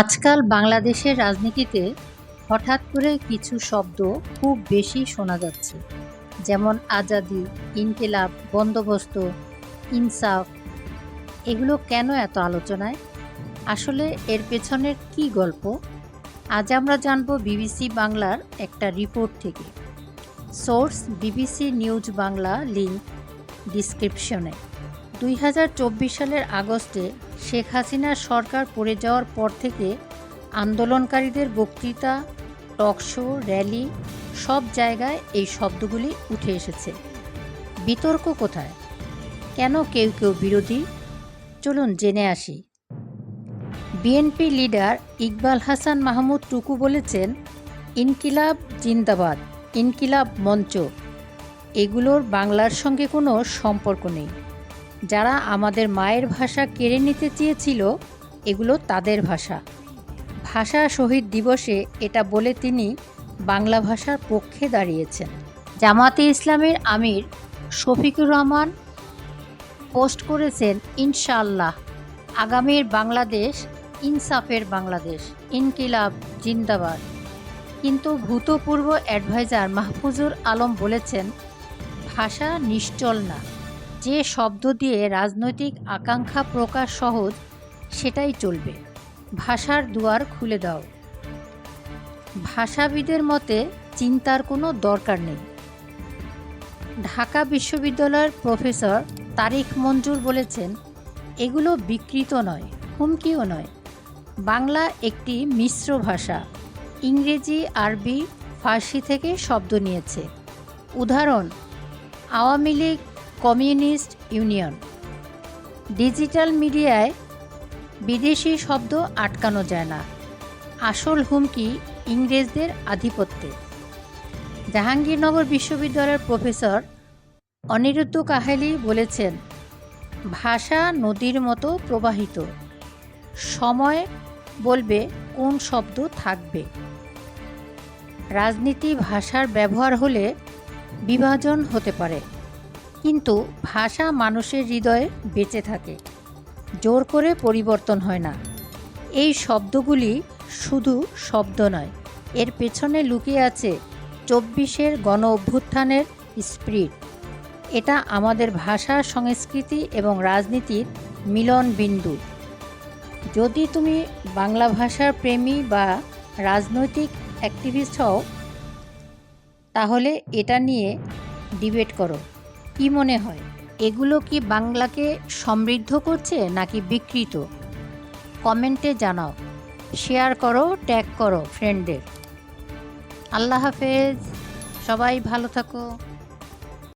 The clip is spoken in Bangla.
আজকাল বাংলাদেশের রাজনীতিতে হঠাৎ করে কিছু শব্দ খুব বেশি শোনা যাচ্ছে, যেমন আজাদি, ইনকিলাব, বন্দোবস্ত, ইনসাফ। এগুলো কেন এত আলোচনায়? আসলে এর পেছনের কী গল্প? আজ আমরা জানব বিবিসি বাংলার একটা রিপোর্ট থেকে। Source BBC news Bangla, link ডিসক্রিপশনে। 2024 সালের আগস্টে শেখ হাসিনার সরকার পড়ে যাওয়ার পর থেকে আন্দোলনকারীদের বক্তৃতা, টকশো, র্যালি সব জায়গায় এই শব্দগুলি উঠে এসেছে। বিতর্ক কোথায়? কেন কেউ কেউ বিরোধী? চলুন জেনে আসি। বিএনপি লিডার ইকবাল হাসান মাহমুদ টুকু বলেছেন, ইনকিলাব জিন্দাবাদ, ইনকিলাব মঞ্চ, এগুলোর বাংলার সঙ্গে কোনো সম্পর্ক নেই। যারা আমাদের মায়ের ভাষা কেড়ে নিতে চেয়েছিল, এগুলো তাদের ভাষা। ভাষা শহীদ দিবসে এটা বলে তিনি বাংলা ভাষার পক্ষে দাঁড়িয়েছেন। জামাতে ইসলামের আমির শফিকুর রহমান পোস্ট করেছেন, ইনশাআল্লাহ আগামীর বাংলাদেশ ইনসাফের বাংলাদেশ, ইনকিলাব জিন্দাবাদ। কিন্তু ভূতপূর্ব অ্যাডভাইজার মাহফুজুর আলম বলেছেন, ভাষা নিশ্চল না। যে শব্দ দিয়ে রাজনৈতিক আকাঙ্ক্ষা প্রকাশ সহজ, সেটাই চলবে। ভাষার দুয়ার খুলে দাও। ভাষাবিদের মতে চিন্তার কোনো দরকার নেই। ঢাকা বিশ্ববিদ্যালয়ের প্রফেসর তারিক মঞ্জুর বলেছেন, এগুলো বিকৃত নয়, হুমকিও নয়। বাংলা একটি মিশ্র ভাষা, ইংরেজি, আরবি, ফার্সি থেকে শব্দ নিয়েছে। উদাহরণ, Awami League, communist union. Digital মিডিয়ায় বিদেশি শব্দ আটকানো যায় না। আসল হুমকি ইংরেজদের আধিপত্যে। জাহাঙ্গীরনগর বিশ্ববিদ্যালয়ের প্রফেসর অনিরুদ্ধ কাহেলি বলেছেন, ভাষা নদীর মতো প্রবাহিত, সময় বলবে কোন শব্দ থাকবে। রাজনীতি ভাষার ব্যবহার হলে বিভাজন হতে পারে, কিন্তু ভাষা মানুষের হৃদয়ে বেঁচে থাকে, জোর করে পরিবর্তন হয় না। এই শব্দগুলি শুধু শব্দ নয়, এর পেছনে লুকিয়ে আছে 24-এর গণ অভ্যুত্থানের স্পিরিট। এটা আমাদের ভাষা, সংস্কৃতি এবং রাজনীতির মিলন বিন্দু। যদি তুমি বাংলা ভাষার প্রেমী বা রাজনৈতিক অ্যাক্টিভিস্ট হও, তাহলে এটা নিয়ে ডিবেট করো। কি মনে হয়, এগুলো কি বাংলাকে সমৃদ্ধ করছে নাকি বিকৃত? কমেন্টে জানাও, শেয়ার করো, ট্যাগ করো ফ্রেন্ডদের। আল্লাহ হাফেজ, সবাই ভালো থাকো।